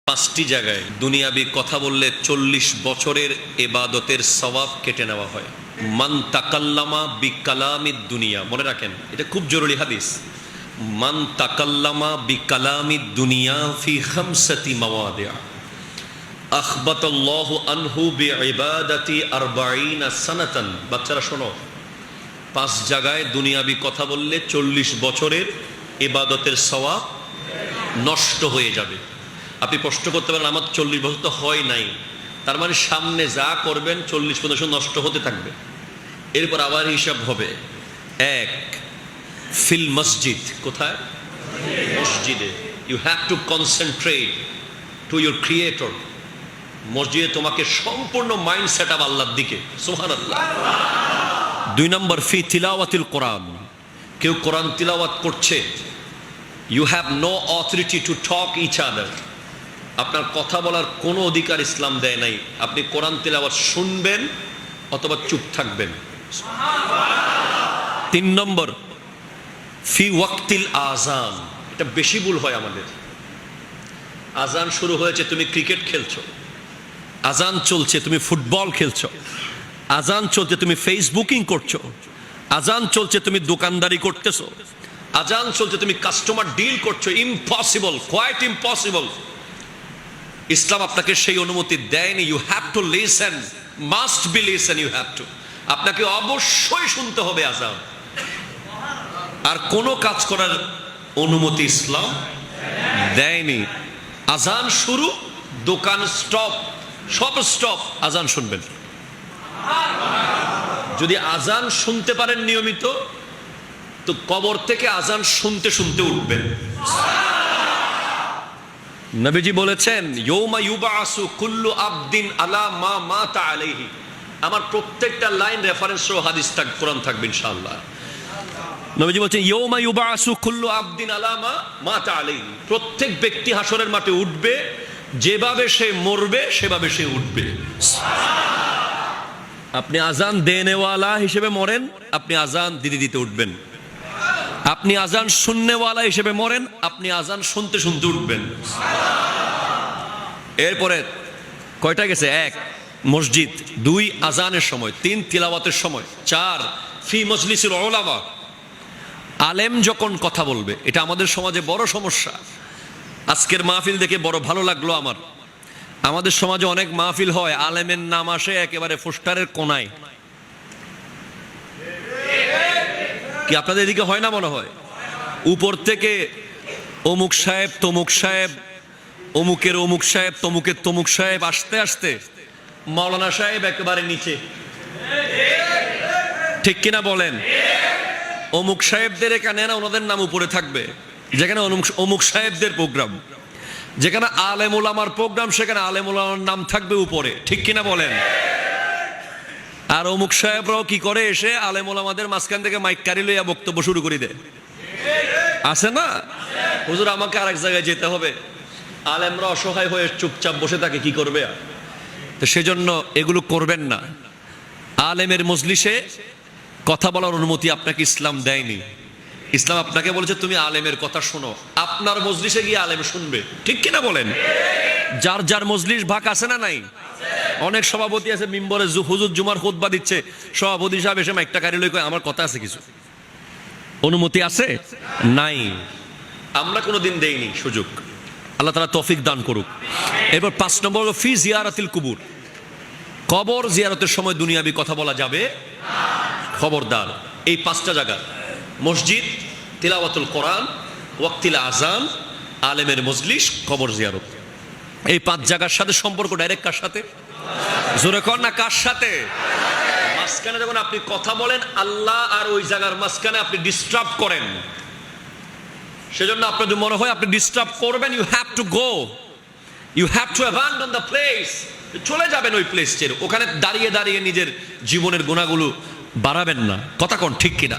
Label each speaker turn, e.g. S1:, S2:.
S1: পাঁচটি জায়গায় দুনিয়াবি কথা বললে 40 বছরের ইবাদতের সওয়াব কেটে নেওয়া হয়। মান তাকাল্লামা বিকালামিদ দুনিয়া, মনে রাখেন এটা খুব জরুরি হাদিস। মান তাকাল্লামা বিকালামিদ দুনিয়া ফি খামসাতি মাওয়াদিআ আখবাতাল্লাহু আনহু বিইবাদাতি 40 সানাতান। বাচ্চারা শোনো, 5 জায়গায় দুনিয়াবি কথা বললে 40 বছরের ইবাদতের সওয়াব নষ্ট হয়ে যাবে। আপনি প্রশ্ন করতে পারেন আমার 40 বছর তো হয় নাই, তার মানে সামনে যা করবেন 40 বছর নষ্ট হতে থাকবে। এরপর আবার হিসাব হবে। 1 ফিল মসজিদ, কোথায়? মসজিদে। You have to concentrate to your creator. মসজিদে তোমাকে সম্পূর্ণ মাইন্ড সেট আপ আল্লাহর দিকে। সুবহানাল্লাহ। 2 নম্বর ফি তিলাওয়াতিল কোরআন, কেউ কোরআন তিলাওয়াত করছে, you have no authority to talk each other. আপনার কথা বলার কোনো অধিকার ইসলাম দেয় নাই। আপনি কোরআন তিলাওয়াত শুনবেন অথবা চুপ থাকবেন। 3 নম্বর ফি ওয়াক্তিল আজান, এটা বেশি ভুল হয় আমাদের। আজান শুরু হয়েছে, তুমি ক্রিকেট খেলছো। আজান চলছে, তুমি ফুটবল খেলছো। আজান চলছে, তুমি ফেসবুকিং করছো। আজান চলছে, তুমি দোকানদারি করতেছো। আজান চলছে, তুমি কাস্টমার ডিল করছো। Impossible, quite impossible. ইসলাম আপনাকে সেই অনুমতি দেয়নি। You have to listen, must be listen, you have to. আপনাকে অবশ্যই শুনতে হবে আজান। আর কোনো কাজ করার অনুমতি ইসলাম দেয়নি। আজান শুরু, দোকান স্টপ, সব স্টপ, আজান শুনবেন। যদি আজান শুনতে পারেন নিয়মিত, তো কবর থেকে আজান শুনতে শুনতে উঠবেন। নবীজি বলেছেন ইয়ৌমা ইউবাসু কুল্লু আবদিন আলা মা মাতা আলাইহি। আমার প্রত্যেকটা লাইন রেফারেন্স সহ হাদিস থাকবে, কোরআন থাকবে ইনশাআল্লাহ। নবীজি বলেছেন ইয়ৌমা ইউবাসু কুল্লু আবদিন আলা মা মাতা আলাইহি। প্রত্যেক ব্যক্তি হাসরের মাঠে উঠবে, যেভাবে সে মরবে সেভাবে সে উঠবে। আপনি আজান দেনেওয়ালা হিসেবে মরেন, আপনি আজান দিতে দিতে উঠবেন। আপনি আজান শুননেওয়ালা হিসেবে মরেন, আপনি আজান শুনতে শুনতে উঠবেন। এরপরে কয়টা গেছে? 1 মসজিদ, 2 আজানের সময়, 3 তিলাওয়াতের সময়, 4 ফি মজলিসিল উলামা। আলেম যখন কথা বলবে, এটা আমাদের সমাজে বড় সমস্যা। আজকের মাহফিল দেখে বড় ভালো লাগলো আমার। আমাদের সমাজে অনেক মাহফিল হয়, আলেমের নাম আসে একেবারে পোস্টারের কোনায়। কি আপনাদের এদিকে হয় না? মনে হয় উপর থেকে অমুক সাহেব, তমুক সাহেব, অমুকের অমুক সাহেব, তমুকের তমুক সাহেব, আসতে আসতে মাওলানা সাহেব একেবারে নিচে। ঠিক কিনা বলেন? অমুক সাহেবদের এখানে না, ওনাদের নাম উপরে থাকবে। যেখানে অমুক সাহেবদের প্রোগ্রাম, যেখানে আলেম ওলামার প্রোগ্রাম, সেখানে আলেম ওলামার নাম থাকবে উপরে। ঠিক কিনা বলেন? আর অমুক সাহেবরাও কি করে, এসে আলেম ওলামাদের মাঝখান থেকে মাইক কারি লইয়া বক্তব্য শুরু করে দেয়। আছে না? হুজুর আমাকে আরেক জায়গায় যেতে হবে। আলেমরা অসহায় হয়ে চুপচাপ বসে থাকে, কি করবে? তো সেজন্য এগুলো করবেন না। আলেমের মজলিসে কথা বলার অনুমতি আপনাকে ইসলাম দেয়নি। ইসলাম আপনাকে বলেছে তুমি আলেমের কথা শোনো। আপনার মজলিসে গিয়ে আলেম শুনবে। ঠিক কিনা বলেন? যার যার মজলিস ভাগ আছে না নাই? অনেক সভাপতি আছে, মিম্বরে হুজুর জুমার খুতবা দিচ্ছে, সভাপতি সাহেব এসে মাইকটা কারি লই কয় আমার কথা আছে কিছু। অনুমতি আছে? নাই। আমরা কোনোদিন দেইনি সুযোগ। আল্লাহ তাআলা তৌফিক দান করুক। এরপর 5 নম্বর ফি জিয়ারাতিল কুবুর, কবর জিয়ারতের সময় দুনিয়াবি কথা বলা যাবে খবরদার। এই 5টা জায়গা, মসজিদ, তিলাওয়াতুল কোরআন, ওয়াক্তিল আজান, আলেমের মজলিস, কবর জিয়ারত। এই 5 জায়গার সাথে সম্পর্ক ডাইরেক্ট কার সাথে? জোরে কর না, কার সাথে? মাঝখানে যখন আপনি কথা বলেন, আল্লাহ আর ওই জায়গার মাঝখানে আপনি ডিস্টার্ব করেন। সেজন্য আপনার যদি মনে হয় আপনি ডিস্টার্ব করবেন, you have to go, you have to abandon the place. চলে যাবেন ওই প্লেস ছেড়ে। ওখানে দাঁড়িয়ে দাঁড়িয়ে নিজের জীবনের গুণাগুলো বাড়াবেন না। কথা কোন ঠিক কিনা?